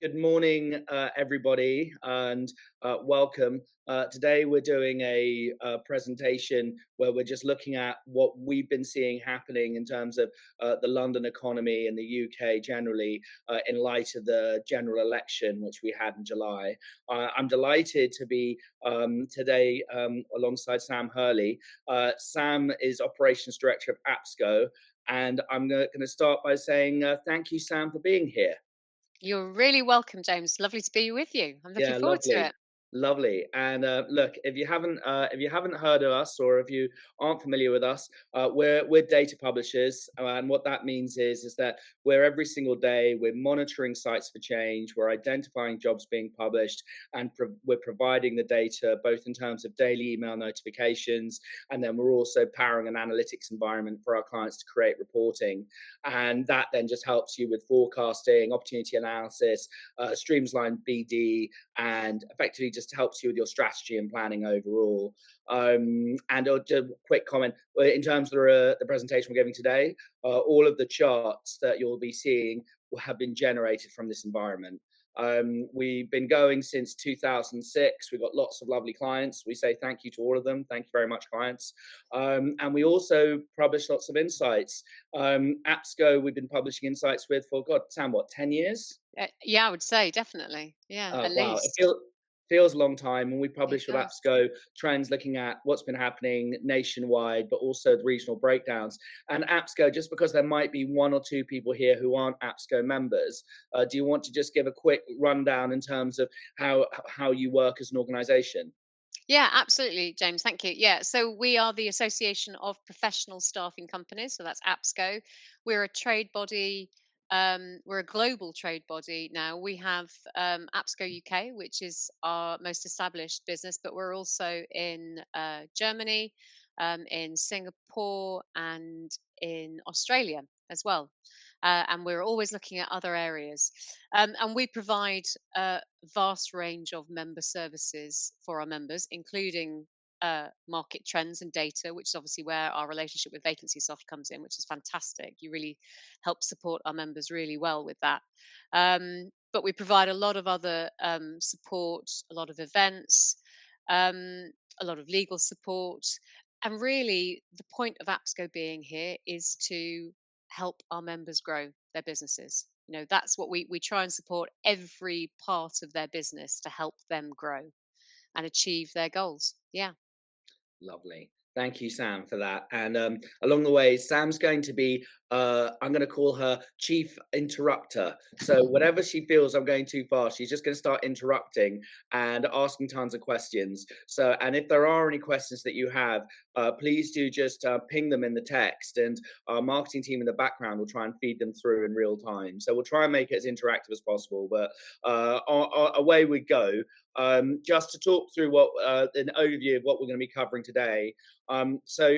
Good morning, everybody, and welcome. Today, we're doing a presentation where we're just looking at what we've been seeing happening in terms of the London economy and the UK generally, in light of the general election which we had in July. I'm delighted to be today alongside Sam Hurley. Sam is Operations Director of APSCo, and I'm going to start by saying thank you, Sam, for being here. You're really welcome, James. Lovely to be with you. I'm looking Yeah, forward to lovely. it. Lovely. And look, if you haven't heard of us or if you aren't familiar with us, we're data publishers, and what that means is that we're every single day we're monitoring sites for change, we're identifying jobs being published, and we're providing the data both in terms of daily email notifications, and then we're also powering an analytics environment for our clients to create reporting, and that then just helps you with forecasting, opportunity analysis, streamline BD, and effectively just helps you with your strategy and planning overall. And just a quick comment in terms of the presentation we're giving today, all of the charts that you'll be seeing have been generated from this environment. We've been going since 2006. We've got lots of lovely clients. We say thank you to all of them. Thank you very much, clients. And we also publish lots of insights. APSCo, we've been publishing insights with for, God, Sam, what, 10 years? Yeah, I would say definitely. Yeah, at Wow, it least feels a long time, and we it publish with does. APSCo trends looking at what's been happening nationwide, but also the regional breakdowns. And APSCo, just because there might be one or two people here who aren't APSCo members, do you want to just give a quick rundown in terms of how you work as an organisation? Yeah, absolutely, James. Thank you. Yeah, so we are the Association of Professional Staffing Companies. So that's APSCo. We're a trade body. We're a global trade body now. We have APSCo UK, which is our most established business, but we're also in Germany, in Singapore, and in Australia as well. And we're always looking at other areas. And we provide vast range of member services for our members, including market trends and data, which is obviously where our relationship with Vacancysoft comes in, which is fantastic. You really help support our members really well with that. But we provide a lot of other support, a lot of events, um, a lot of legal support. And really, the point of APSCO being here is to help our members grow their businesses. That's what we try and support every part of their business to help them grow and achieve their goals. Yeah. Lovely. Thank you, Sam, for that. And along the way, Sam's going to be, I'm going to call her chief interrupter. So, whatever she feels I'm going too far, she's just going to start interrupting and asking tons of questions. So, and if there are any questions that you have, please do just ping them in the text, and our marketing team in the background will try and feed them through in real time. So, we'll try and make it as interactive as possible. But away we go. Just to talk through what an overview of what we're going to be covering today. So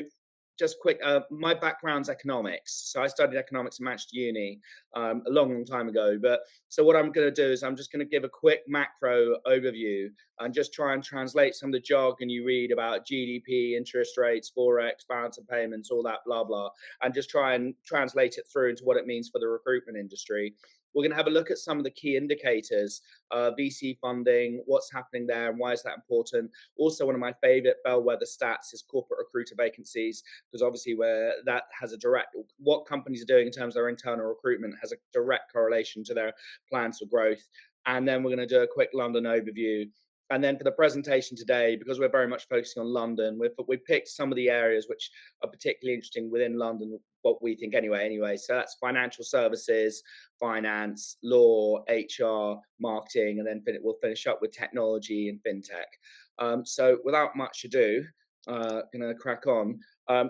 just quick, my background's economics. So I studied economics at Manchester Uni a long, long time ago. But so what I'm going to do is I'm just going to give a quick macro overview and just try and translate some of the jargon you read about GDP, interest rates, forex, balance of payments, all that blah blah, and just try and translate it through into what it means for the recruitment industry. We're going to have a look at some of the key indicators, VC funding, what's happening there, and why is that important. Also, one of my favorite bellwether stats is corporate recruiter vacancies, because obviously where that has a direct, what companies are doing in terms of their internal recruitment has a direct correlation to their plans for growth. And then we're going to do a quick London overview. And then for the presentation today, because we're very much focusing on London, we've picked some of the areas which are particularly interesting within London, what we think anyway. So that's financial services, finance, law, HR, marketing, and then we'll finish up with technology and fintech. So without much ado, gonna crack on.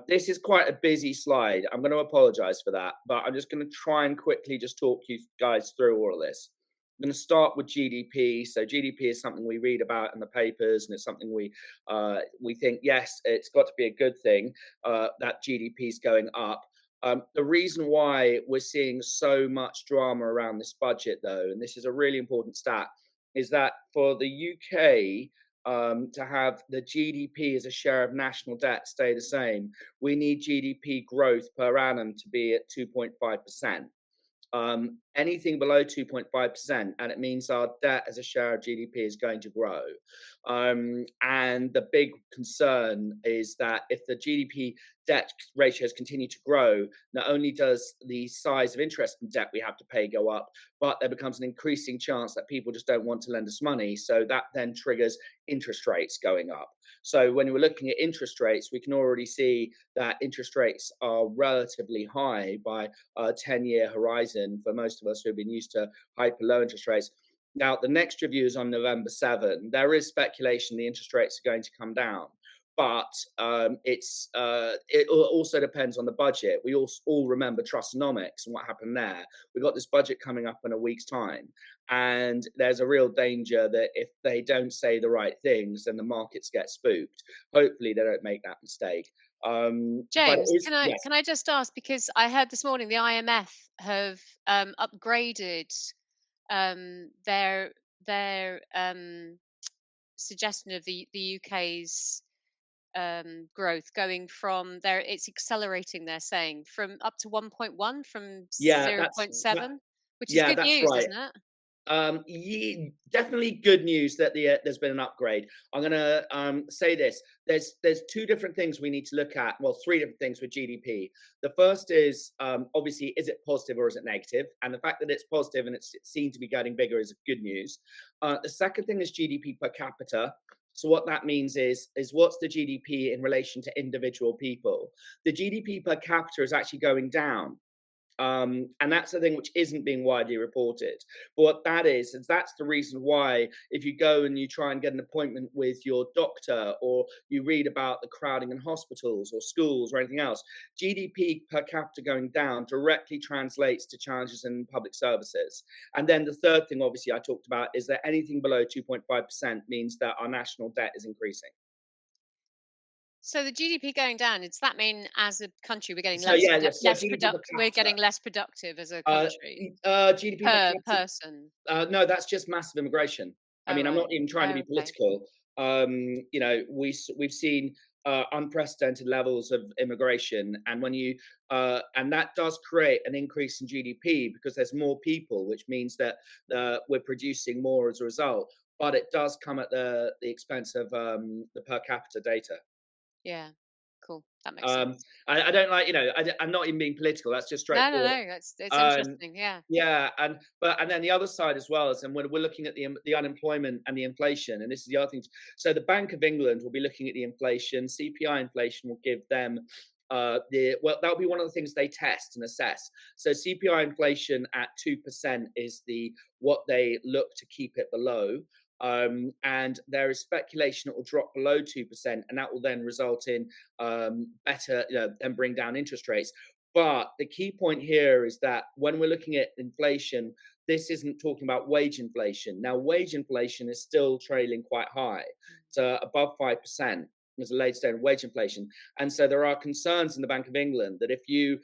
This is quite a busy slide. I'm going to apologize for that, but I'm just going to try and quickly just talk you guys through all of this. I'm going to start with GDP. So GDP is something we read about in the papers, and it's something we think yes, it's got to be a good thing that GDP is going up. The reason why we're seeing so much drama around this budget, though, and this is a really important stat, is that for the UK to have the GDP as a share of national debt stay the same, we need GDP growth per annum to be at 2.5%. anything below 2.5%, and it means our debt as a share of GDP is going to grow. And the big concern is that if the GDP debt ratios continue to grow, not only does the size of interest and debt we have to pay go up, but there becomes an increasing chance that people just don't want to lend us money. So that then triggers interest rates going up. So when we're looking at interest rates, we can already see that interest rates are relatively high by a 10-year horizon for most of us who have been used to hyper low interest rates. Now, the next review is on November 7. There is speculation the interest rates are going to come down, but it also depends on the budget. We all remember Trustonomics and what happened there. We've got this budget coming up in a week's time, and there's a real danger that if they don't say the right things, then the markets get spooked. Hopefully, they don't make that mistake. But it James, is, can I yes, can I just ask, because I heard this morning the IMF have upgraded their suggestion of the UK's growth, going from there, it's accelerating, they're saying, from up to 1.1 from yeah, zero point that, 7, which is yeah, good that's news, right. isn't it? Definitely good news that there's been an upgrade. I'm gonna say this. There's two different things we need to look at. Well, three different things with GDP. The first is obviously, is it positive or is it negative? And the fact that it's positive and it's seen to be getting bigger is good news. The second thing is GDP per capita. So what that means is what's the GDP in relation to individual people? The GDP per capita is actually going down. And that's the thing which isn't being widely reported. But what that is that's the reason why if you go and you try and get an appointment with your doctor, or you read about the crowding in hospitals or schools or anything else, GDP per capita going down directly translates to challenges in public services. And then the third thing, obviously, I talked about is that anything below 2.5% means that our national debt is increasing. So the GDP going down, does that mean as a country we're getting So yeah, yeah, so less GDP per we're capita, getting less productive as a uh, country GDP per per capita. person? No, that's just massive immigration. I Oh, mean, I'm right. not even trying to Oh, be okay. political. We've seen unprecedented levels of immigration, and and that does create an increase in GDP because there's more people, which means that we're producing more as a result. But it does come at the expense of the per capita data. Yeah. Cool. That makes Um, sense. I don't like, I'm not even being political. That's just No, no, straightforward. no. It's Um, interesting. Yeah. yeah, and then the other side as well is, and when we're looking at the unemployment and the inflation, and this is the other thing. So the Bank of England will be looking at the inflation. CPI inflation will give them that'll be one of the things they test and assess. So CPI inflation at 2% is what they look to keep it below. And there is speculation it will drop below 2%, and that will then result in better, then bring down interest rates. But the key point here is that when we're looking at inflation, this isn't talking about wage inflation. Now, wage inflation is still trailing quite high, to above 5%. There's a latest data on wage inflation. And so there are concerns in the Bank of England that if you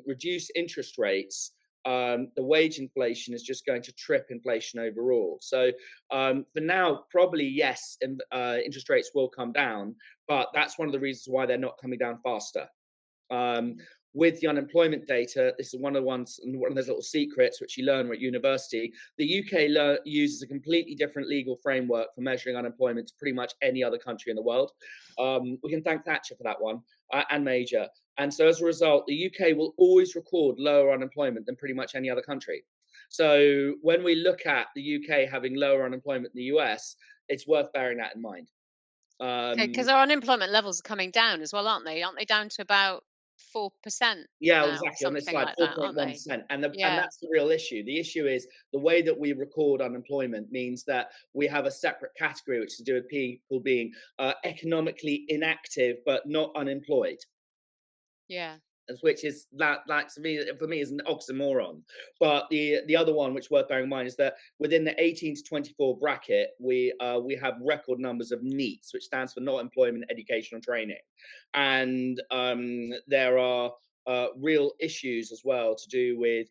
reduce interest rates, the wage inflation is just going to trip inflation overall. So for now, probably yes, interest rates will come down, but that's one of the reasons why they're not coming down faster. Um, with the unemployment data, this is one of the ones, one of those little secrets which you learn at university. The UK uses a completely different legal framework for measuring unemployment to pretty much any other country in the world. We can thank Thatcher for that one, and Major. And so as a result, the UK will always record lower unemployment than pretty much any other country. So when we look at the UK having lower unemployment than the US, it's worth bearing that in mind. Okay, because Um, our unemployment levels are coming down as well, aren't they? Aren't they down to about 4% Yeah, now, or exactly, on this something slide, like that, aren't they? 4.1%. And Yeah. that's the real issue. The issue is the way that we record unemployment means that we have a separate category which is to do with people being economically inactive but not unemployed. Yeah. Which is that to me, for me, is an oxymoron. But the other one which worth bearing in mind is that within the 18 to 24 bracket, we have record numbers of NEETs, which stands for not employment, educational training, and there are real issues as well to do with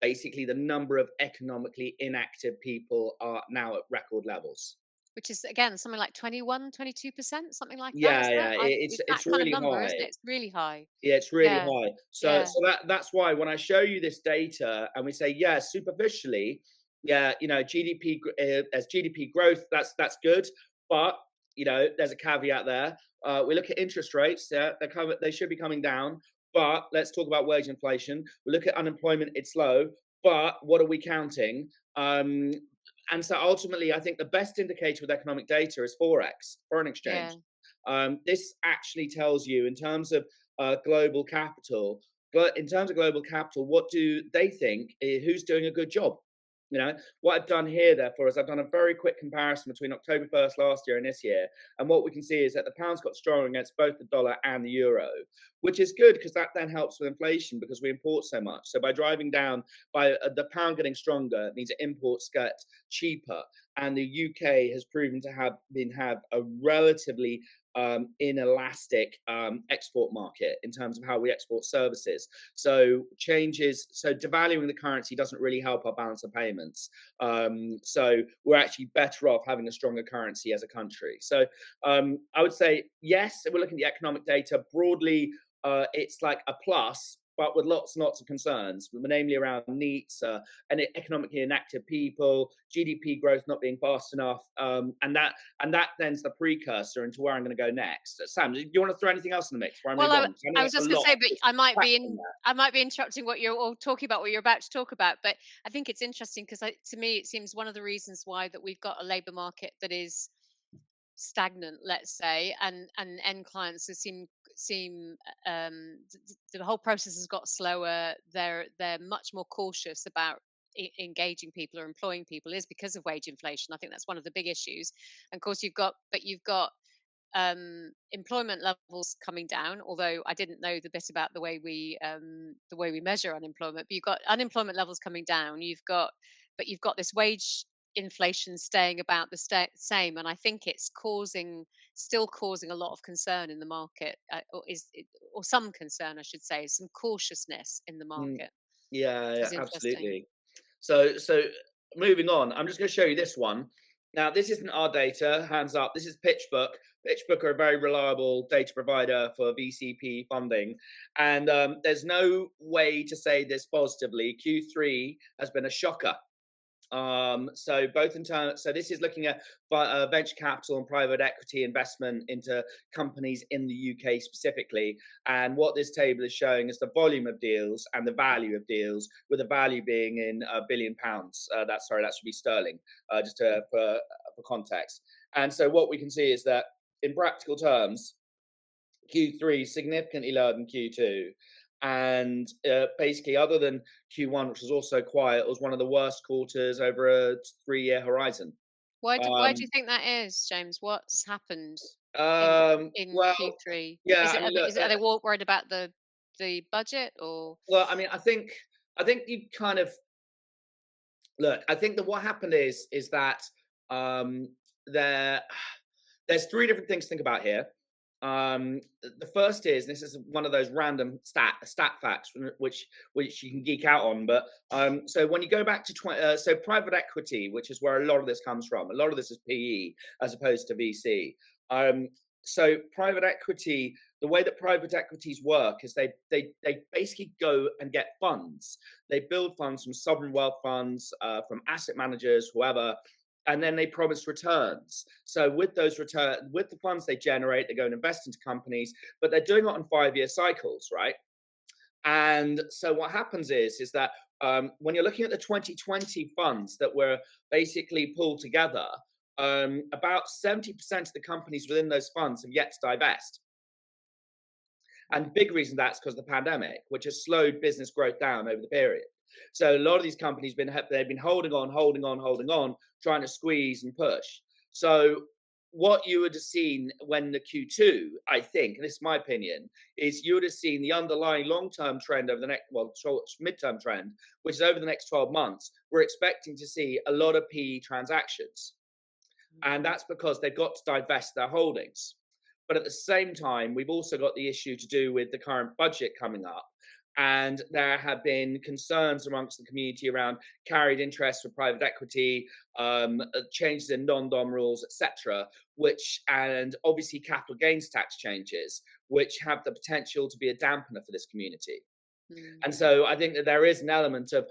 basically the number of economically inactive people are now at record levels. which is again something like 21, 22%, something like that, Yeah, isn't yeah, it? I it's that it's kind of really number, isn't high. it? It's really high. Yeah, it's really Yeah, high. So yeah, that's why when I show you this data and we say, yeah, superficially, yeah, you know, as GDP growth, that's good, but you know, there's a caveat there. We look at interest rates, yeah, they should be coming down, but let's talk about wage inflation. We look at unemployment, it's low, but what are we counting? Um, and so ultimately, I think the best indicator with economic data is forex, foreign exchange. yeah, This actually tells you, in terms of global capital, in terms of global capital, what do they think? Who's doing a good job? You know, what I've done here, therefore, is I've done a very quick comparison between October 1st last year and this year. And what we can see is that the pound's got stronger against both the dollar and the euro, which is good because that then helps with inflation because we import so much. So by driving down, by the pound getting stronger, it means that imports get cheaper. And the UK has proven to have a relatively inelastic export market in terms of how we export services. So devaluing the currency doesn't really help our balance of payments. So we're actually better off having a stronger currency as a country. So I would say yes, we're looking at the economic data broadly. It's like a plus, but with lots and lots of concerns, namely around needs and economically inactive people, GDP growth not being fast enough, and that then's the precursor into where I'm going to go next. Sam, do you want to throw anything else in the mix before I Well, move on? 'Cause I know I was that's a just going to lot. say, but Just I might be packed in in. there. I might be interrupting what you're all talking about, what you're about to talk about. But I think it's interesting because to me, it seems one of the reasons why that we've got a labour market that is stagnant, let's say, and end clients who seem the whole process has got slower. They're much more cautious about engaging people or employing people is because of wage inflation. I think that's one of the big issues. And of course, you've got employment levels coming down. Although I didn't know the bit about the way we measure unemployment, but you've got unemployment levels coming down. You've got this wage inflation staying about the same, and I think it's still causing a lot of concern in the market, or some concern, I should say, some cautiousness in the Mm, market, yeah, which yeah, is interesting. absolutely. So moving on, I'm just going to show you this one. Now, this isn't our data, hands up. This is PitchBook. PitchBook are a very reliable data provider for VCP funding. And there's no way to say this positively. Q3 has been a shocker. So both in terms, so this is looking at venture capital and private equity investment into companies in the UK specifically. And what this table is showing is the volume of deals and the value of deals, with the value being in £1 billion. That should be sterling, for context. And so what we can see is that in practical terms, Q3 significantly lower than Q2. And basically, other than Q1, which was also quiet, it was one of the worst quarters over a 3-year horizon. Why do you Um, think that is, James? What's happened in in well, Q3? yeah, I mean, look, Are they worried about the budget or? well, I mean, I think you kind of look. I think that what happened is that um, there there's three different things to think about here. The first is, this is one of those random stat facts which you can geek out on. But so when you go back to so private equity, which is where a lot of this comes from, a lot of this is PE as opposed to VC. Um, so private equity, the way that private equities work is they basically go and get funds. They build funds from sovereign wealth funds, from asset managers, whoever, and then they promise returns. So with the funds they generate, they go and invest into companies, but they're doing it on 5-year cycles, right? And so what happens is that when you're looking at the 2020 funds that were basically pulled together, about 70% of the companies within those funds have yet to divest. And big reason that's because of the pandemic, which has slowed business growth down over the period. So a lot of these companies they've been holding on, trying to squeeze and push. So what you would have seen when the Q2, I think, and this is my opinion, is you would have seen the underlying long-term trend over the next, well, short midterm trend, which is over the next 12 months. We're expecting to see a lot of PE transactions, and that's because they've got to divest their holdings. But at the same time, we've also got the issue to do with the current budget coming up. And there have been concerns amongst the community around carried interest for private equity, changes in non-dom rules, etc., which, and obviously capital gains tax changes, which have the potential to be a dampener for this community. Mm. And so I think that there is an element of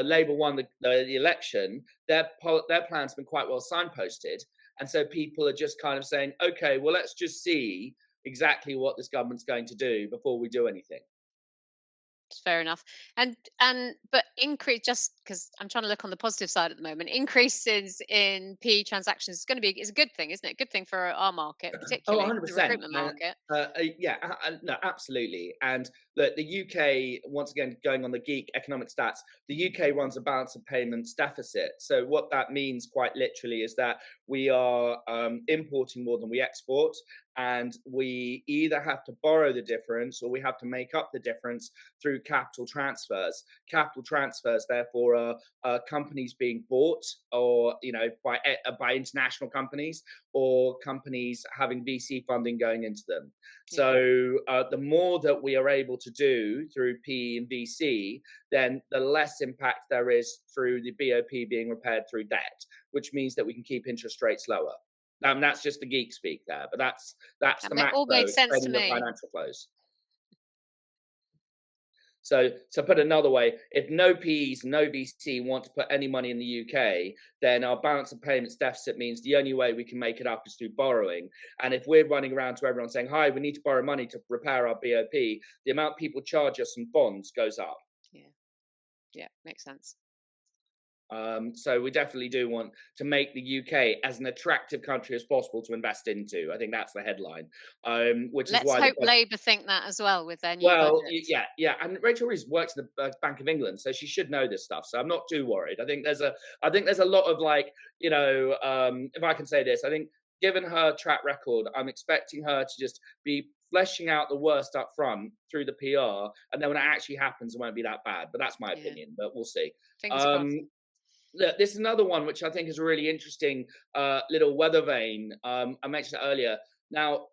Labour won the election. Their plan's been quite well signposted, and so people are just kind of saying, okay, well, let's just see exactly what this government's going to do before we do anything. Fair enough. And but increase, just because I'm trying to look on the positive side at the moment, increases in PE transactions is going to be, is a good thing, isn't it? A good thing for our market, Oh, particularly the 100%. recruitment And market. yeah, no, absolutely. And look, the UK, once again, going on the geek economic stats, the UK runs a balance of payments deficit. So what that means, quite literally, is that we are importing more than we export, and we either have to borrow the difference or we have to make up the difference through capital transfers. Capital transfers, therefore, are companies being bought, or by international companies, or companies having VC funding going into them. Yeah. So the more that we are able to do through PE and VC, then the less impact there is through the BOP being repaired through debt, which means that we can keep interest rates lower. That's just the geek speak there, but that's the All macro makes sense to explaining the me. financial flows. So put another way, if no PEs, no VC want to put any money in the UK, then our balance of payments deficit means the only way we can make it up is through borrowing. And if we're running around to everyone saying, hi, we need to borrow money to repair our BOP, the amount people charge us in bonds goes up. Yeah. Yeah. Makes sense. So we definitely do want to make the UK as an attractive country as possible to invest into. I think that's the headline, which is Let's why hope Labour think that as well with their new well, budget. yeah, and Rachel Reeves works at the Bank of England, so she should know this stuff. So I'm not too worried. I think there's a lot of like, if I can say this, I think given her track record, I'm expecting her to just be fleshing out the worst up front through the PR, and then when it actually happens, it won't be that bad. But that's my Yeah. opinion. But we'll see. Fingers crossed. Um, Look, this is another one which I think is a really interesting little weather vane. I mentioned it earlier. Now,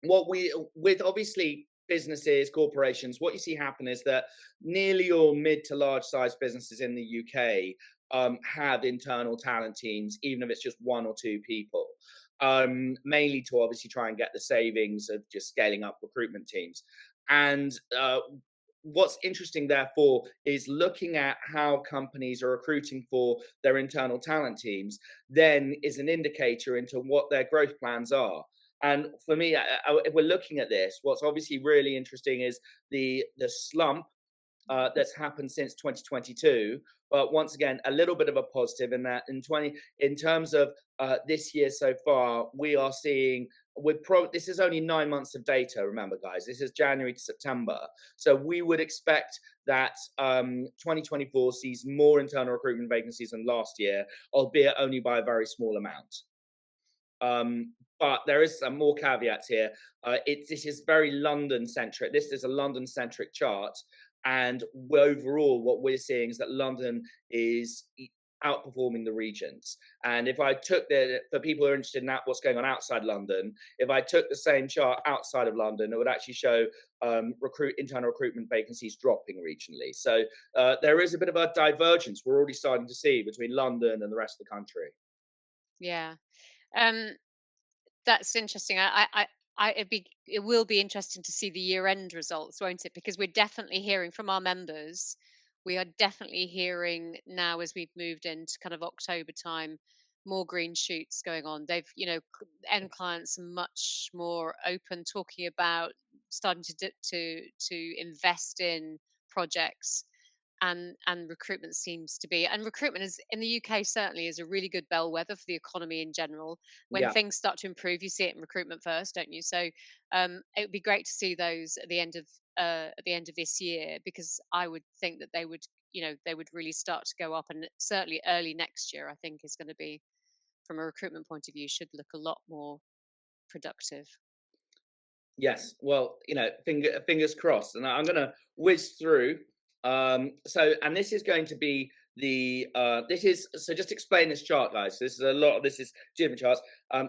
what we with obviously businesses, corporations, what you see happen is that nearly all mid to large size businesses in the UK have internal talent teams, even if it's just one or two people, mainly to obviously try and get the savings of just scaling up recruitment teams. And what's interesting, therefore, is looking at how companies are recruiting for their internal talent teams, then is an indicator into what their growth plans are. And for me, if we're looking at this, what's obviously really interesting is the slump that's happened since 2022. But once again, a little bit of a positive in that in terms of this year so far, we are seeing this is only 9 months of data. Remember, guys, this is January to September, so we would expect that 2024 sees more internal recruitment vacancies than last year, albeit only by a very small amount. But there is some more caveats here. This is very London centric. This is a London centric chart. And overall, what we're seeing is that London is outperforming the regions. And if I took for people who are interested in that, what's going on outside London, if I took the same chart outside of London, it would actually show internal recruitment vacancies dropping regionally. So there is a bit of a divergence we're already starting to see between London and the rest of the country. Yeah. Um, That's interesting. It will be interesting to see the year end results, won't it? Because we're definitely hearing from our members. We are definitely hearing now, as we've moved into kind of October time, more green shoots going on. End clients are much more open, talking about starting to invest in projects, and recruitment seems to be, and recruitment is in the UK certainly is a really good bellwether for the economy in general. When Yeah. things start to improve, you see it in recruitment first, don't you? So it would be great to see those at the end of this year, because I would think that they would really start to go up, and certainly early next year I think is going to be, from a recruitment point of view, should look a lot more productive. Yes. Well, fingers crossed. And I'm going to whiz through. And this is going to be so just explain this chart, guys. This is a lot of this is different charts.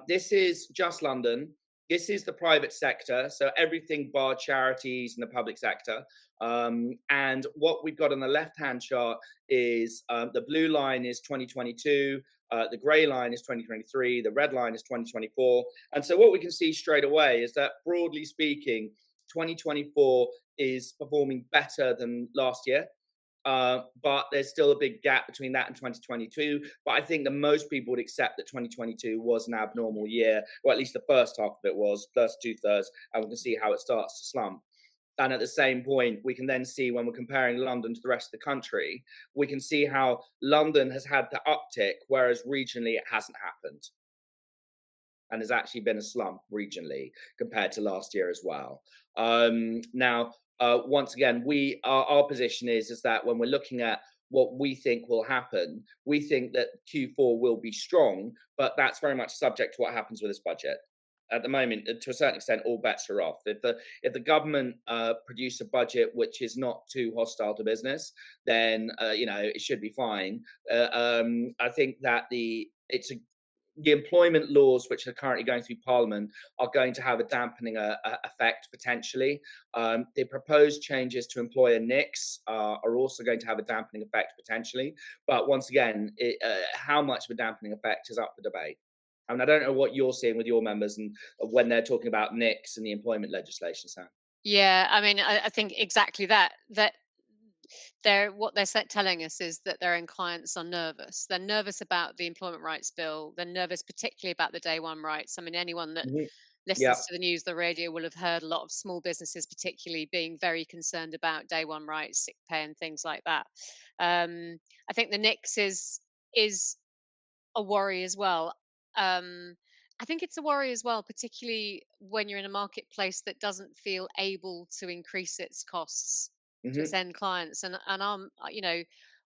This is just London. this is the private sector, so everything bar charities and the public sector. And what we've got on the left-hand chart is the blue line is 2022, the grey line is 2023, the red line is 2024. And so what we can see straight away is that, broadly speaking, 2024 is performing better than last year. But there's still a big gap between that and 2022. But I think that most people would accept that 2022 was an abnormal year, or at least the first half of it was, first two thirds, and we can see how it starts to slump. And at the same point, we can then see, when we're comparing London to the rest of the country, we can see how London has had the uptick, whereas regionally it hasn't happened. And there's actually been a slump regionally compared to last year as well. Now, once again, our position is that when we're looking at what we think will happen, we think that Q4 will be strong, but that's very much subject to what happens with this budget. At the moment, to a certain extent, all bets are off. If the government produce a budget which is not too hostile to business, then it should be fine. I think that the employment laws which are currently going through Parliament are going to have a dampening effect potentially. The proposed changes to employer NICs are also going to have a dampening effect potentially. But once again, how much of a dampening effect is up for debate. I mean, I don't know what you're seeing with your members and when they're talking about NICs and the employment legislation, Sam. Yeah, I mean, I think exactly that. What they're telling us is that their own clients are nervous. They're nervous about the employment rights bill. They're nervous, particularly about the day one rights. I mean, anyone that Hmm. Yeah. listens to the news, the radio, will have heard a lot of small businesses, particularly, being very concerned about day one rights, sick pay, and things like that. I think the NICS is a worry as well. Um, I think it's a worry as well, particularly when you're in a marketplace that doesn't feel able to increase its costs to its Hmm. end clients. And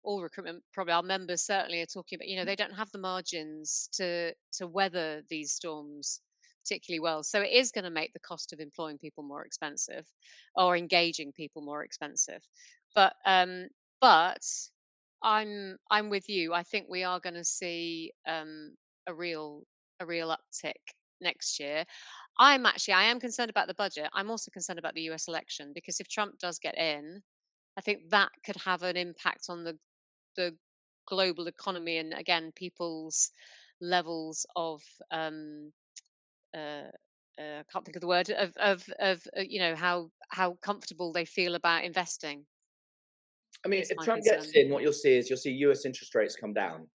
all recruitment, probably our members certainly, are talking about, they don't have the margins to weather these storms particularly well. So it is going to make the cost of employing people more expensive, or engaging people more expensive. But I'm with you. I think we are going to see a real a real uptick next year. I am concerned about the budget. I'm also concerned about the US election, because if Trump does get in, I think that could have an impact on the global economy, and again, people's levels of uh, I can't think of the word, of how comfortable they feel about investing, I mean, is if my Trump gets concern. in, what you'll see US interest rates come down,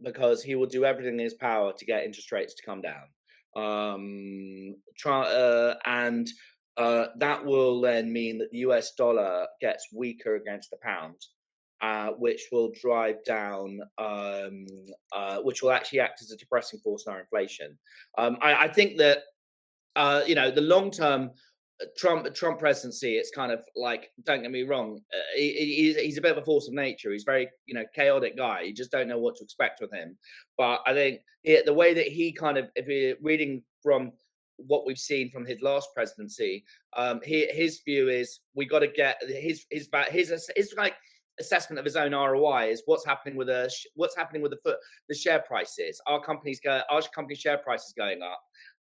because he will do everything in his power to get interest rates to come down. And that will then mean that the US dollar gets weaker against the pound, which will drive down, which will actually act as a depressing force in our inflation. I think that the long term Trump presidency, it's kind of like, don't get me wrong, he's a bit of a force of nature. He's very chaotic guy. You just don't know what to expect with him. But I think the way that he kind of, if you're reading from what we've seen from his last presidency, his view is we got to get his like assessment of his own ROI is what's happening with the share prices. Our company share price is going up,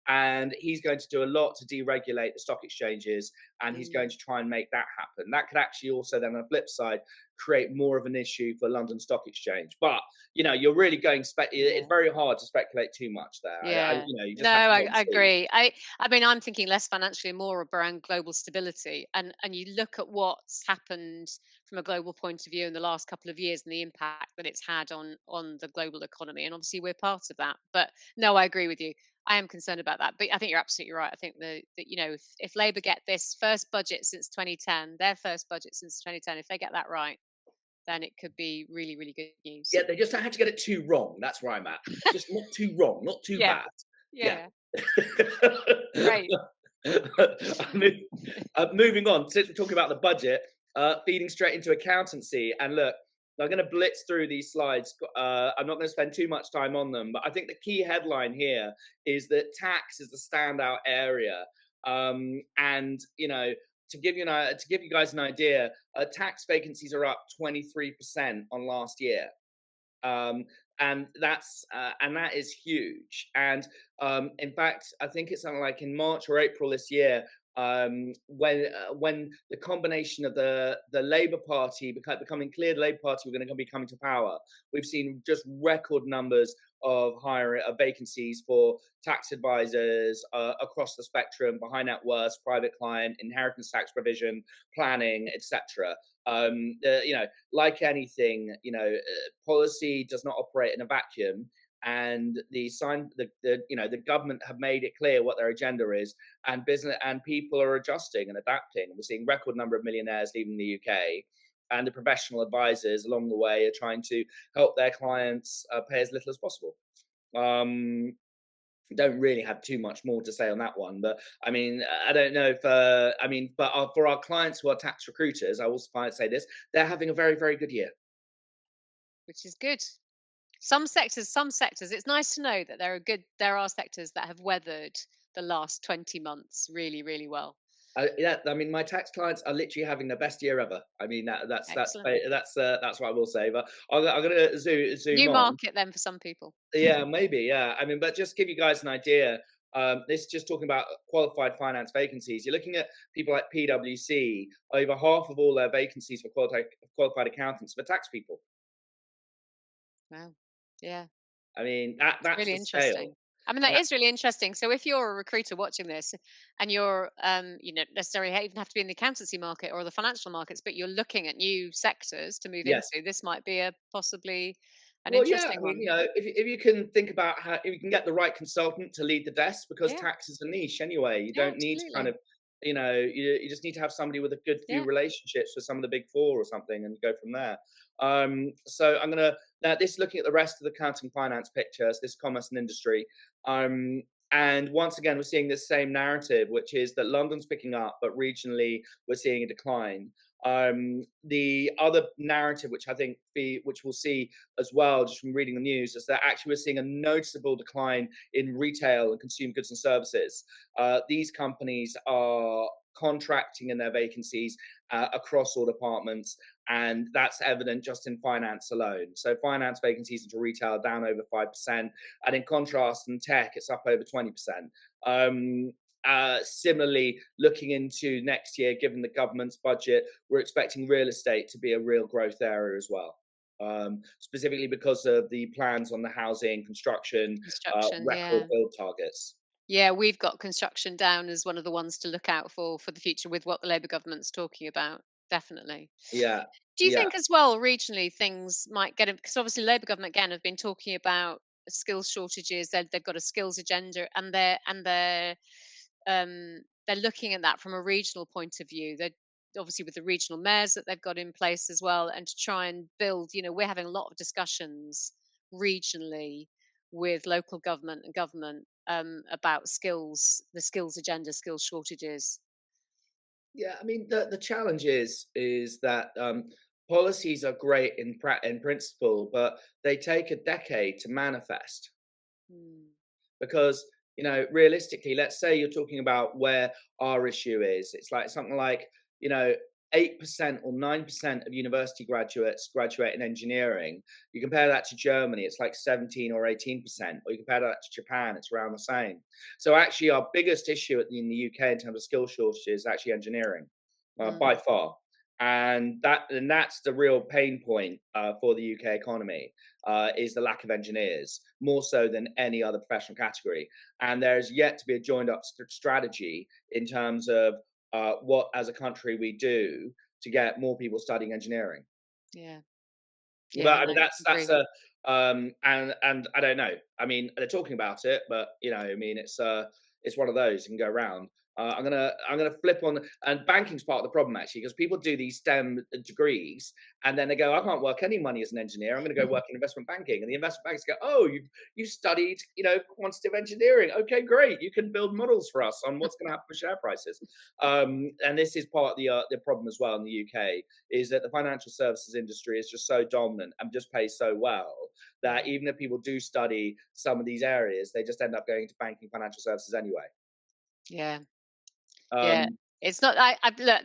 and he's going to do a lot to deregulate the stock exchanges, and he's going Mm, to try and make that happen. That could actually also then, on the flip side, create more of an issue for London Stock Exchange. But you're really it's yeah. very hard to speculate too much there. Yeah. You No, just have to wait and I see. agree. I mean, I'm thinking less financially and more around global stability. And you look at what's happened from a global point of view in the last couple of years, and the impact that it's had on the global economy. And obviously we're part of that. But no, I agree with you. I am concerned about that. But I think you're absolutely right. I think that if Labour get this first budget since 2010, their first budget since 2010, if they get that right, then it could be really, really good news. Yeah, they just don't have to get it too wrong. That's where I'm at. Just not too wrong, not too Yeah. bad. Yeah. Yeah. Great. Moving on, since we're talking about the budget, feeding straight into accountancy. And look, I'm going to blitz through these slides. I'm not going to spend too much time on them, but I think the key headline here is that tax is the standout area. And to give you guys an idea, tax vacancies are up 23% on last year. Um, and that is huge. And in fact, I think it's something like in March or April this year, when the combination of the Labour Party becoming clear, the Labour Party were going to be coming to power. We've seen just record numbers of hiring vacancies for tax advisors across the spectrum, behind net worth, private client, inheritance tax provision, planning, etc. Like anything, policy does not operate in a vacuum, and the government have made it clear what their agenda is, and business and people are adjusting and adapting. We're seeing record number of millionaires leaving the UK, and the professional advisors along the way are trying to help their clients pay as little as possible. Um, don't really have too much more to say on that one, but I mean, I don't know if but for our clients who are tax recruiters, I also find say this: they're having a very, very good year. which is good. Some sectors, it's nice to know that there are sectors that have weathered the last 20 months really, really well. Yeah, I mean, my tax clients are literally having the best year ever. I mean, Excellent. that's what I will say. But I'm going to zoom New on. market then for some people. Yeah, maybe. Yeah, I mean, but just give you guys an idea. This is just talking about qualified finance vacancies. You're looking at people like PwC. Over half of all their vacancies for qualified accountants for tax people. Wow. Yeah. I mean, It's that's really the scale. interesting. I mean, that That, is really interesting. So if you're a recruiter watching this and you're, you know, necessarily even have to be in the accountancy market or the financial markets, but you're looking at new sectors to move yes. into, this might be a possibly an Well, yeah, I interesting mean, one. if you can think about how if you can get the right consultant to lead the desk, because Yeah. tax is a niche anyway. You Yeah, don't need to kind absolutely. of, you just need to have somebody with a good few Yeah. relationships with some of the big four or something, and go from there. So I'm gonna now this looking at the rest of the accounting finance pictures, this commerce and industry. Um, and once again, we're seeing this same narrative, which is that London's picking up, but regionally we're seeing a decline. The other narrative, which I think which we'll see as well, just from reading the news, is that actually we're seeing a noticeable decline in retail and consumer goods and services. These companies are contracting in their vacancies across all departments, and that's evident just in finance alone. So finance vacancies into retail are down over 5%, and in contrast, in tech, it's up over 20%. Um, Similarly, looking into next year, given the government's budget, we're expecting real estate to be a real growth area as well, specifically because of the plans on the housing construction Construction. record Yeah. build targets. Yeah, we've got construction down as one of the ones to look out for the future with what the Labour government's talking about. Definitely. Yeah, Do you yeah, think as well regionally things might get because obviously Labour government again have been talking about skills shortages. They've got a skills agenda, and they're looking at that from a regional point of view. They're obviously with the regional mayors that they've got in place as well, and to try and build. You know, we're having a lot of discussions regionally with local government and government about the skills agenda, skills shortages. yeah. I mean, the challenge is that policies are great in principle, but they take a decade to manifest. Mm, Because realistically, let's say you're talking about where our issue is, it's like something like, you know 8% or 9% of university graduates graduate in engineering. You compare that to Germany, it's like 17 or 18%, or you compare that to Japan, it's around the same. So actually our biggest issue in the UK in terms of skill shortage is actually engineering, by mm, far. And that's the real pain point for the UK economy, is the lack of engineers, more so than any other professional category. And there's yet to be a joined up strategy in terms of what, as a country, we do to get more people studying engineering. yeah, But yeah, I mean, no, that's agree. a and I don't know. I mean, they're talking about it, but I mean, it's one of those you can go around. I'm gonna flip on, and banking's part of the problem actually, because people do these STEM degrees and then they go, I can't work any money as an engineer. I'm going to go work in investment banking, and the investment banks go, oh, you studied quantitative engineering. Okay, great. You can build models for us on what's going to happen with share prices. And this is part of the problem as well in the UK, is that the financial services industry is just so dominant and just pays so well that Mm. even if people do study some of these areas, they just end up going to banking, financial services anyway. Yeah. Yeah, Um, it's not. I look.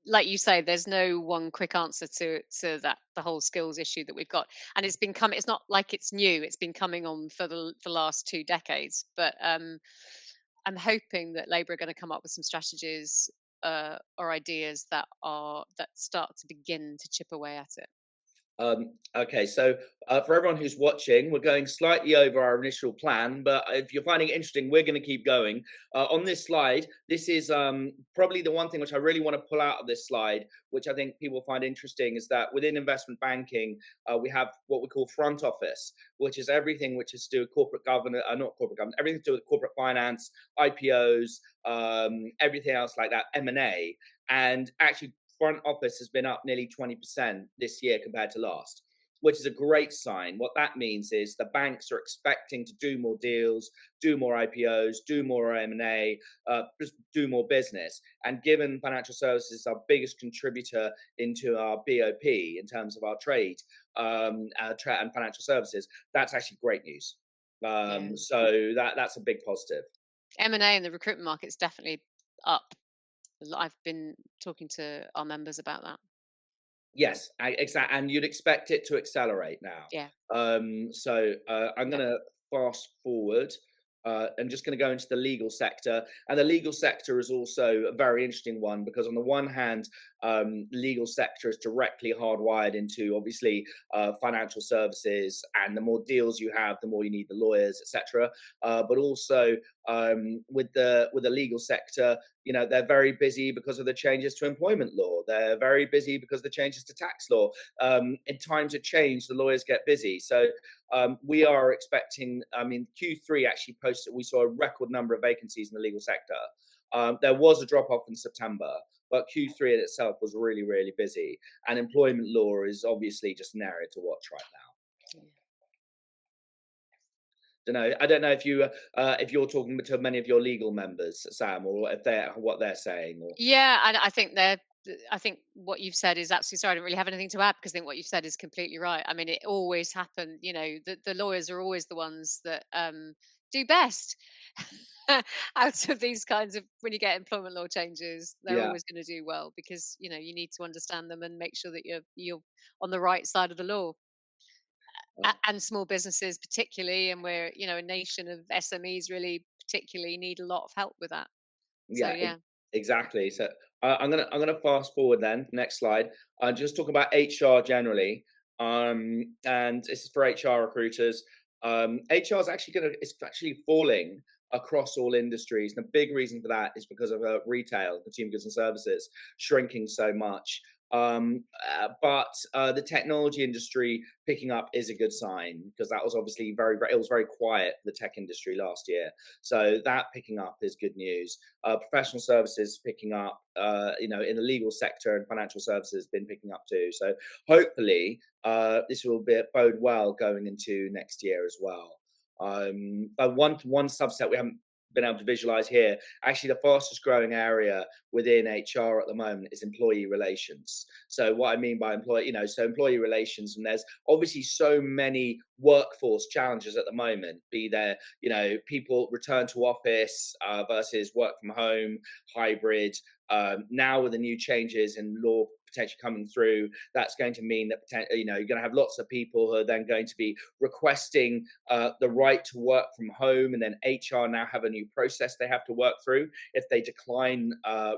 like you say, there's no one quick answer to that the whole skills issue that we've got, and it's been coming. It's not like it's new; it's been coming on for the last 2 decades. But I'm hoping that Labour are going to come up with some strategies or ideas that start to begin to chip away at it. Okay, so for everyone who's watching, we're going slightly over our initial plan, but if you're finding it interesting, we're going to keep going. On this slide, this is probably the one thing which I really want to pull out of this slide, which I think people find interesting, is that within investment banking, we have what we call front office, which is everything which is to do with corporate governance, not corporate governance, everything to do with corporate finance, IPOs, everything else like that, M&A. And actually, front office has been up nearly 20% this year compared to last, which is a great sign. What that means is the banks are expecting to do more deals, do more IPOs, do more M&A, just do more business. And given financial services is our biggest contributor into our BOP in terms of our trade and financial services, that's actually great news. Yeah, So that's a big positive. M&A in the recruitment market's definitely up. I've been talking to our members about that. Yes, exactly, and you'd expect it to accelerate now. Yeah, I'm yeah, going to fast forward. I'm just going to go into the legal sector, and the legal sector is also a very interesting one because, on the one hand, legal sector is directly hardwired into obviously financial services, and the more deals you have, the more you need the lawyers, etc. But also with the legal sector, they're very busy because of the changes to employment law. They're very busy because of the changes to tax law. In times of change, the lawyers get busy. So we are expecting, I mean, Q3 actually posted, we saw a record number of vacancies in the legal sector. There was a drop off in September, but Q3 in itself was really, really busy. And employment law is obviously just an area to watch right now. yeah. I don't know if you're talking to many of your legal members, Sam, or if they're what they're saying, or Yeah, and I think they're. I think what you've said is absolutely. Sorry, I don't really have anything to add because I think what you've said is completely right. I mean, it always happened. You know, the lawyers are always the ones that do best out of these kinds of when you get employment law changes. They're yeah. always going to do well because you need to understand them and make sure that you're on the right side of the law. Uh, And small businesses particularly, and we're a nation of SMEs really particularly need a lot of help with that. So Yeah, yeah. exactly. So I'm gonna fast forward then. Next slide. Just talk about HR generally, and this is for HR recruiters. HR is actually it's actually falling across all industries. And the big reason for that is because of retail, consumer goods and services, shrinking so much. But the technology industry picking up is a good sign because that was obviously it was very quiet for the tech industry last year. So that picking up is good news. Professional services picking up, in the legal sector, and financial services been picking up too. So hopefully, this will bode well going into next year as well. But one subset we haven't been able to visualize here, actually the fastest growing area within HR at the moment is employee relations. So what I mean by employee relations, and there's obviously so many workforce challenges at the moment, be there, people return to office versus work from home, hybrid. Now with the new changes in law potentially coming through, that's going to mean that you're going to have lots of people who are then going to be requesting the right to work from home, and then HR now have a new process they have to work through. If they decline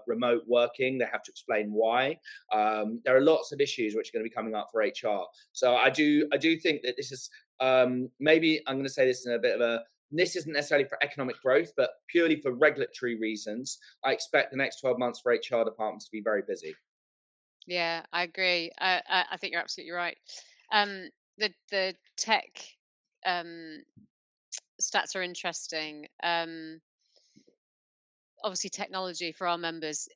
remote working, they have to explain why. There are lots of issues which are going to be coming up for HR. So I do think that this is maybe I'm going to say this in a bit of a this isn't necessarily for economic growth, but purely for regulatory reasons. I expect the next 12 months for HR departments to be very busy. Yeah, I agree. I think you're absolutely right. The tech um, stats are interesting. Obviously, technology for our members,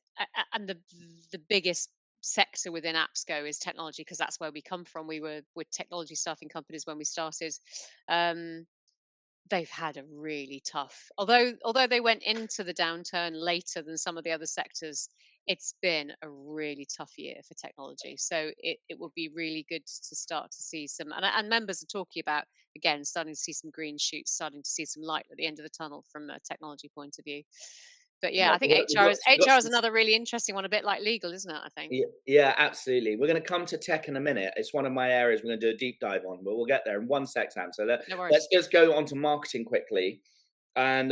and the biggest sector within APSCo is technology because that's where we come from. We were with technology staffing companies when we started. Um, they've had a really tough, although they went into the downturn later than some of the other sectors. It's been a really tough year for technology, so it will be really good to start to see some, and members are talking about, again, starting to see some green shoots, starting to see some light at the end of the tunnel from a technology point of view. But yeah, Yeah, I think we've got HR is some. another really interesting one, a bit like legal, isn't it? I think. Yeah, absolutely. We're going to come to tech in a minute. It's one of my areas we're going to do a deep dive on, but we'll get there in one sec, Sam. So No let's worries. just go on to marketing quickly. And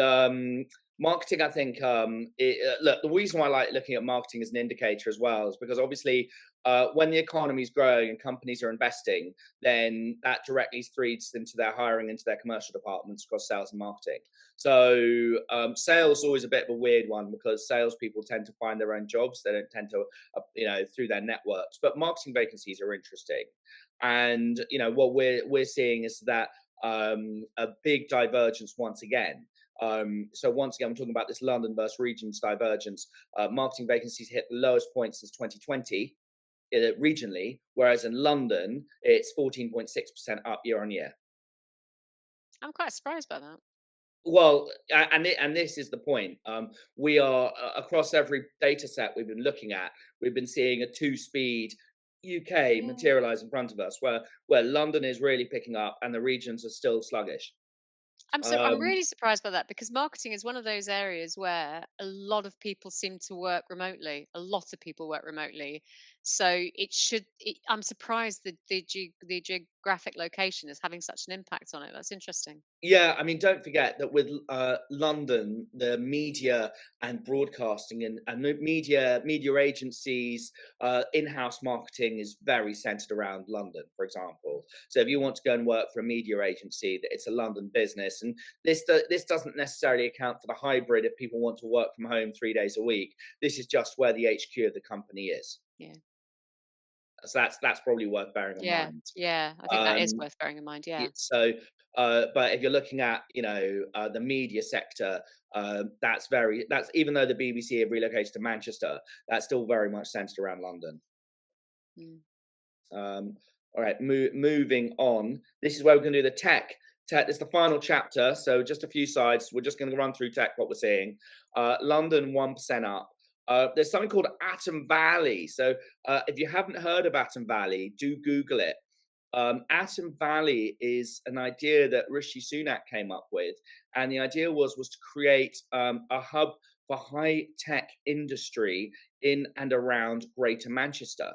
marketing, I think, look, the reason why I like looking at marketing as an indicator as well is because obviously, when the economy is growing and companies are investing, then that directly feeds into their hiring, into their commercial departments across sales and marketing. So, sales is always a bit of a weird one because salespeople tend to find their own jobs. They don't tend to, through their networks. But marketing vacancies are interesting, and what we're seeing is that a big divergence once again. So once again, I'm talking about this London versus regions divergence. Marketing vacancies hit the lowest point since 2020 regionally, whereas in London, it's 14.6% up year on year. I'm quite surprised by that. Well, and this is the point. We are across every data set we've been looking at. We've been seeing a two-speed UK Yeah. materialize in front of us, where London is really picking up and the regions are still sluggish. I'm Um, really surprised by that because marketing is one of those areas where a lot of people seem to work remotely. A lot of people work remotely, so I'm surprised that the geographic location is having such an impact on it. That's interesting. Yeah, I mean, don't forget that with London, the media and broadcasting and the media agencies, in-house marketing is very centered around London, for example. So if you want to go and work for a media agency, that it's a London business, and this doesn't necessarily account for the hybrid if people want to work from home 3 days a week. This is just where the HQ of the company is. Yeah, So that's probably worth bearing in yeah, mind. yeah. I think that is Um, worth bearing in mind. Yeah. So, but if you're looking at, the media sector, that's even though the BBC have relocated to Manchester, that's still very much centered around London. Mm. Um, all right, moving on. This is where we're going to do the tech. Tech is the final chapter, so just a few sides. We're just going to run through tech, what we're seeing. London 1% up. There's something called Atom Valley. So if you haven't heard of Atom Valley, do Google it. Atom Valley is an idea that Rishi Sunak came up with, and the idea was to create a hub for high tech industry in and around Greater Manchester.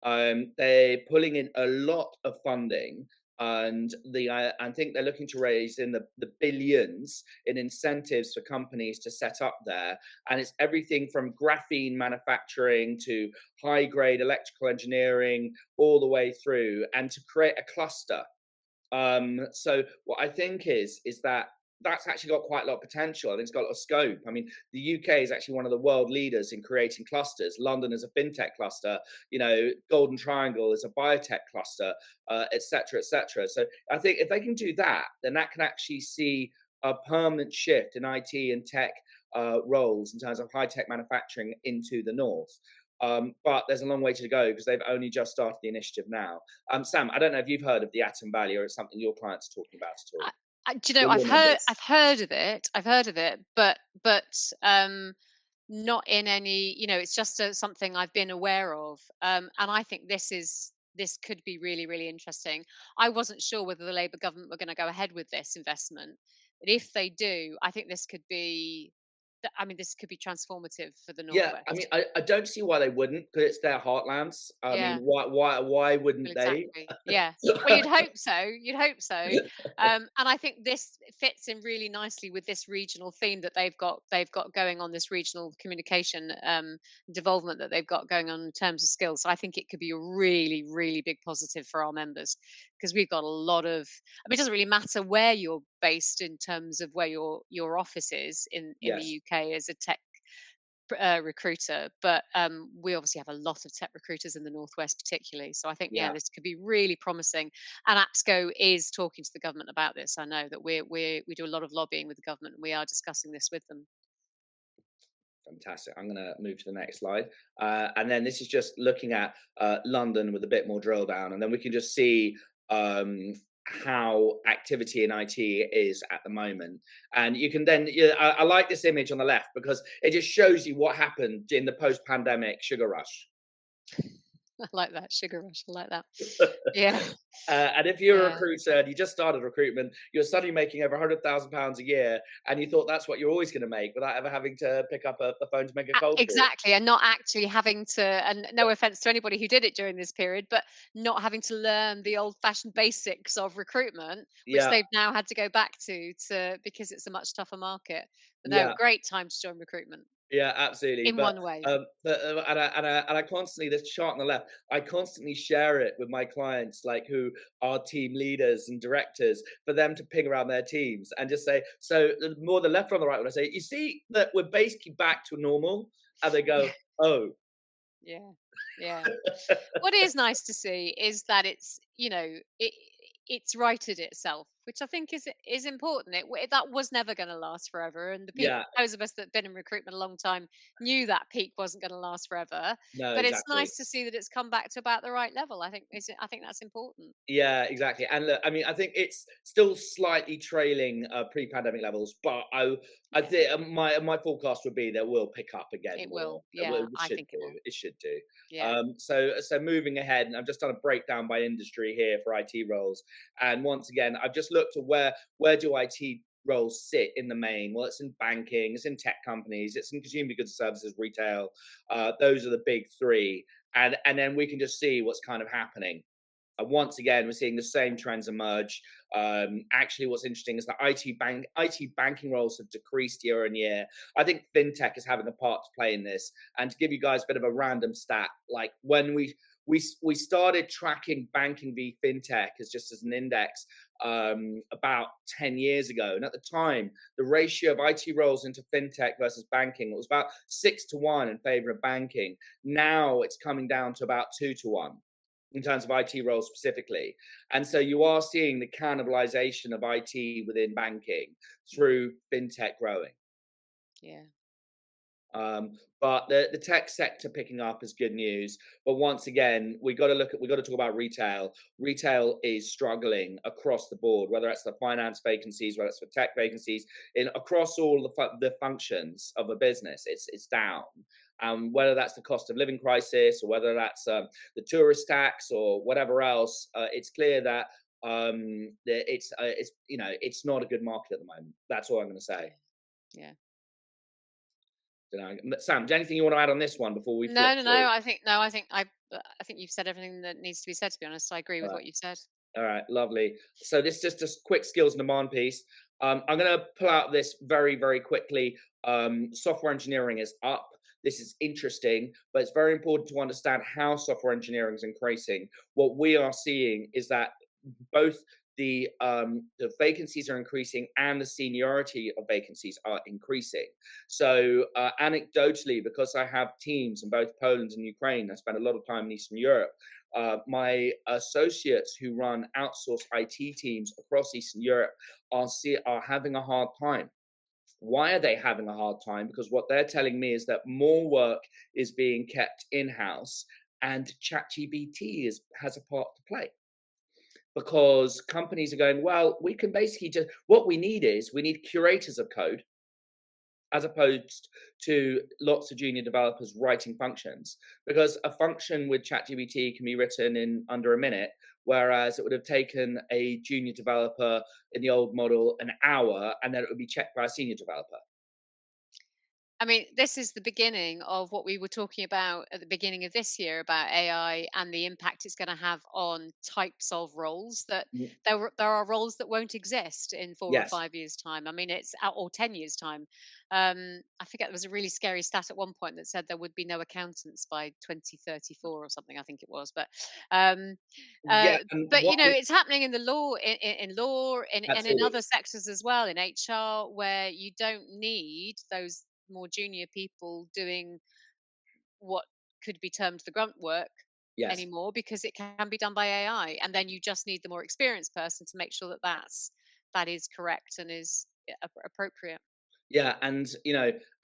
They're pulling in a lot of funding, and I think they're looking to raise in the billions in incentives for companies to set up there. And it's everything from graphene manufacturing to high grade electrical engineering, all the way through, and to create a cluster. So what I think is that that's actually got quite a lot of potential. I think it's got a lot of scope. I mean, the UK is actually one of the world leaders in creating clusters. London is a fintech cluster. Golden Triangle is a biotech cluster, et cetera, et cetera. So I think if they can do that, then that can actually see a permanent shift in IT and tech roles in terms of high tech manufacturing into the north. But there's a long way to go because they've only just started the initiative now. Sam, I don't know if you've heard of the Atom Valley or it's something your clients are talking about at all. Do you know, Or your members. I've heard of it. I've heard of it, but not in any. It's just something I've been aware of, and I think this could be really, really interesting. I wasn't sure whether the Labour government were going to go ahead with this investment, but if they do, I think this could be. I mean, this could be transformative for the Yeah, I mean, northwest. I don't see why they wouldn't, because it's their heartlands. I mean, Yeah. why Well, wouldn't they? exactly. Yeah. Well, you'd hope so. You'd hope so. And I think this fits in really nicely with this regional theme that they've got going on, this regional communication development that they've got going on in terms of skills. So I think it could be a really, really big positive for our members because we've got a lot of. I mean, it doesn't really matter where you're based in terms of where your office is in the Yes. UK as a tech recruiter, but we obviously have a lot of tech recruiters in the northwest, particularly. So I think yeah, Yeah. this could be really promising. And APSCo is talking to the government about this. I know that we do a lot of lobbying with the government, and we are discussing this with them. Fantastic. I'm going to move to the next slide. And then this is just looking at London with a bit more drill down. And then we can just see how activity in IT is at the moment. And you can then, yeah, I like this image on the left because it just shows you what happened in the post pandemic sugar rush. I like that, sugar rush, I like that. Yeah, And if you're a yeah. recruiter and you just started recruitment, you're suddenly making over £100,000 a year, and you thought that's what you're always going to make without ever having to pick up the phone to make a cold call. Exactly, and not actually having to, and no offense to anybody who did it during this period, but not having to learn the old-fashioned basics of recruitment, which Yeah, they've now had to go back to because it's a much tougher market. But no, yeah. great time to join recruitment Yeah, absolutely. in one way. And I constantly, this chart on the left, I constantly share it with my clients, like who are team leaders and directors, for them to ping around their teams and just say, so the more the left or on the right, when I say, you see that we're basically back to normal, and they Yeah, go, oh, yeah, yeah. What is nice to see is that it's righted itself, which I think is important. That was never going to last forever, and yeah, those of us that have been in recruitment a long time knew that peak wasn't going to last forever. no, But it's exactly. nice to see that it's come back to about the right level. I think that's important. Yeah, exactly. And look, I mean, I think it's still slightly trailing pre-pandemic levels, but I Yeah, think my forecast would be that we'll pick up again it more. will. Yeah, It I should think it do. will. It should do. Yeah, So moving ahead, and I've just done a breakdown by industry here for IT roles. And once again, I've just looked at where do IT roles sit in the main. Well, it's in banking, it's in tech companies, it's in consumer goods and services, retail. Those are the big three, and then we can just see what's kind of happening. And once again, we're seeing the same trends emerge. Actually, what's interesting is that IT banking roles have decreased year on year. I think fintech is having a part to play in this. And to give you guys a bit of a random stat, like when we started tracking banking v fintech as an index about 10 years ago, and at the time, the ratio of IT roles into fintech versus banking was about 6-1 in favor of banking. Now it's coming down to about 2-1 in terms of IT roles specifically. And so you are seeing the cannibalization of IT within banking through fintech growing. yeah, But the tech sector picking up is good news. But once again, we got to talk about retail. Retail is struggling across the board, whether it's the finance vacancies, whether it's for tech vacancies, in across all the functions of a business. It's down. Whether that's the cost of living crisis or whether that's the tourist tax or whatever else, it's clear that it's it's not a good market at the moment. That's all I'm going to say. yeah, yeah. Sam, do you anything you want to add on this one before we flip No, no, no. through? I think you've said everything that needs to be said. To be honest, I agree with All right, what you've said. all right, lovely. So this is just a quick skills and demand piece. I'm going to pull out this very, very quickly. Software engineering is up. This is interesting, but it's very important to understand how software engineering is increasing. What we are seeing is that both the vacancies are increasing and the seniority of vacancies are increasing. So anecdotally, because I have teams in both Poland and Ukraine, I spend a lot of time in Eastern Europe. My associates who run outsourced IT teams across Eastern Europe are having a hard time. Why are they having a hard time? Because what they're telling me is that more work is being kept in house, and ChatGPT has a part to play because companies are going, well, we can basically just, what we need curators of code as opposed to lots of junior developers writing functions, because a function with ChatGPT can be written in under a minute, whereas it would have taken a junior developer in the old model an hour, and then it would be checked by a senior developer. I mean, this is the beginning of what we were talking about at the beginning of this year about AI and the impact it's going to have on types of roles. That Mm, there are roles that won't exist in 4 or 5 years' time. I mean, it's or 10 years' time. I forget there was a really scary stat at one point that said there would be no accountants by 2034 or something. I think it was, um, yeah, and but what it's happening in the law, in law, and in absolutely, other sectors as well, in HR, where you don't need those more junior people doing what could be termed the grunt work yes. anymore because it can be done by AI, and then you just need the more experienced person to make sure that that is correct and is appropriate. Yeah, and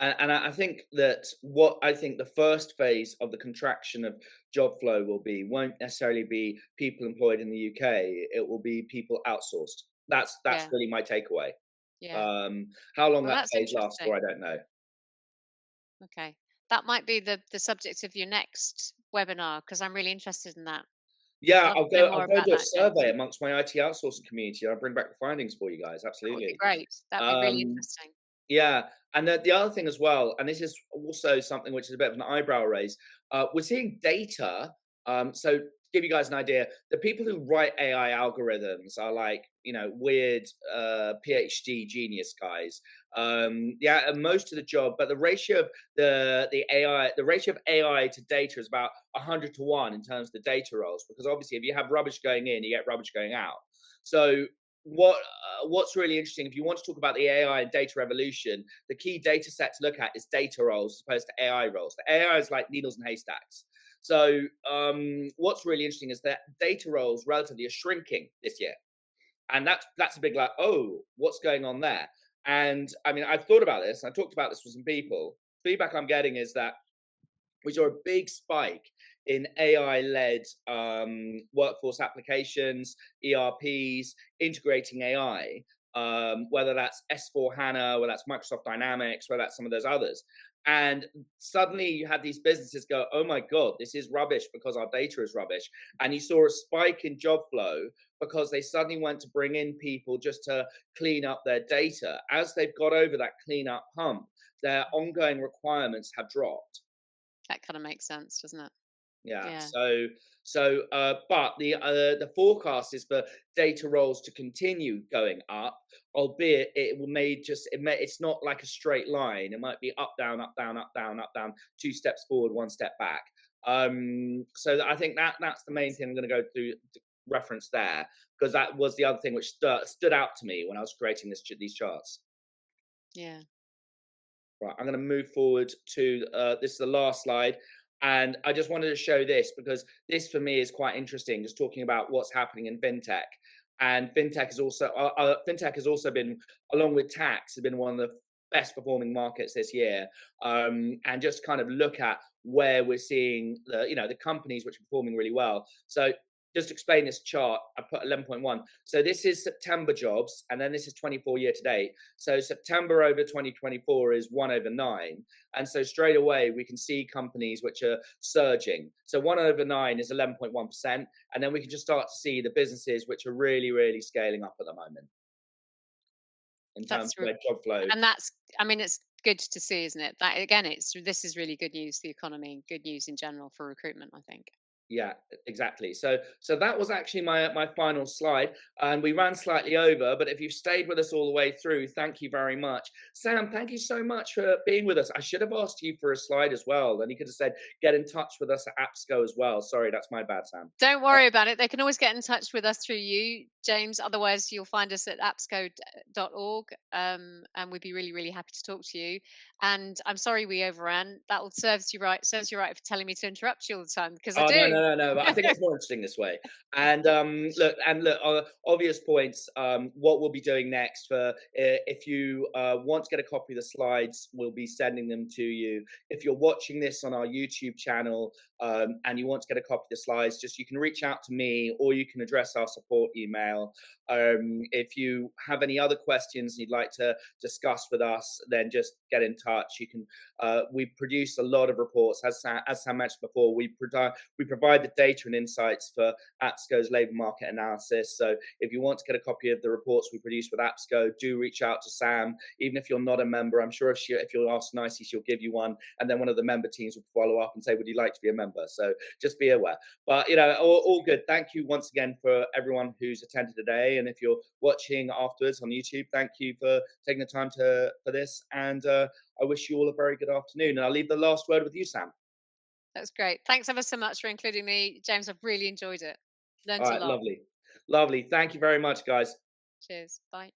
I think that what I think the first phase of the contraction of job flow will be won't necessarily be people employed in the UK. It will be people outsourced. That's Yeah, really my takeaway. yeah. How long Well, that that's phase lasts for, interesting. I don't know. Okay, that might be the subject of your next webinar because I'm really interested in that. Yeah, Love to know I'll more go about do a that, James. survey amongst my IT outsourcing community. I'll bring back the findings for you guys, That would be absolutely. great. That'd be really Um, interesting. yeah, and the other thing as well, and this is also something which is a bit of an eyebrow raise, we're seeing data. So to give you guys an idea, the people who write AI algorithms are like, weird PhD genius guys. Yeah, and most of the job, but the ratio of the ratio of AI to data is about 100 to 1 in terms of the data roles, because obviously if you have rubbish going in, you get rubbish going out. So what's really interesting, if you want to talk about the AI and data revolution, the key data set to look at is data roles as opposed to AI roles. The AI is like needles and haystacks. So what's really interesting is that data roles relatively are shrinking this year, and that's a big like, oh, what's going on there? And I mean, I've thought about this. I talked about this with some people. Feedback I'm getting is that we saw a big spike in AI-led workforce applications, ERPs, integrating AI, whether that's S4 HANA, whether that's Microsoft Dynamics, whether that's some of those others. And suddenly you had these businesses go, oh my God, this is rubbish because our data is rubbish. And you saw a spike in job flow because they suddenly went to bring in people just to clean up their data. As they've got over that cleanup hump, their ongoing requirements have dropped. That kind of makes sense, doesn't it? Yeah. Yeah. But the forecast is for data roles to continue going up, albeit it's not like a straight line. It might be up, down, up, down, up, down, up, down, 2 steps forward, 1 step back. So I think that's the main thing I'm going to go through reference there, because that was the other thing which stood out to me when I was creating these charts. Yeah. Right, I'm going to move forward to this is the last slide. And I just wanted to show this because this for me is quite interesting, just talking about what's happening in fintech. And fintech has also been, along with tax, has been one of the best performing markets this year. And just kind of look at where we're seeing the companies which are performing really well. So just to explain this chart, I put 11.1. So this is September jobs, and then this is 24 year to date. So September over 2024 is 1/9. And so straight away, we can see companies which are surging. So 1/9 is 11.1%. And then we can just start to see the businesses which are really, really scaling up at the moment in terms That's of re- their job flow. and that's I mean it's good to see, isn't it? That again, it's this is really good news for the economy, good news in general for recruitment, I think. Yeah, exactly. So that was actually my final slide, and we ran slightly over. But if you've stayed with us all the way through, thank you very much, Sam. Thank you so much for being with us. I should have asked you for a slide as well. Then you could have said get in touch with us at APSCo as well. Sorry, that's my bad, Sam. Don't worry about it. They can always get in touch with us through you, James. Otherwise, you'll find us at apsco.org, and we'd be really, really happy to talk to you. And I'm sorry we overran. That will serves you right. Serves you right for telling me to interrupt you all the time because I Oh no, do. no, no, no! But I think it's more interesting this way. And look, obvious points. What we'll be doing next for if you want to get a copy of the slides, we'll be sending them to you. If you're watching this on our YouTube channel and you want to get a copy of the slides, just you can reach out to me or you can address our support email. If you have any other questions you'd like to discuss with us, then just get in touch. You can. We produce a lot of reports, as Sam mentioned before. We provide the data and insights for APSCo's labour market analysis. So if you want to get a copy of the reports we produce with APSCo, do reach out to Sam. Even if you're not a member, I'm sure if you'll ask nicely, she'll give you one. And then one of the member teams will follow up and say, would you like to be a member? So just be aware. But, all good. Thank you once again for everyone who's attended today. And if you're watching afterwards on YouTube, thank you for taking the time for this. And I wish you all a very good afternoon. And I'll leave the last word with you, Sam. That's great. Thanks ever so much for including me, James. I've really enjoyed it. All Learned a right, lot. lovely. Lovely. Thank you very much, guys. Cheers. Bye.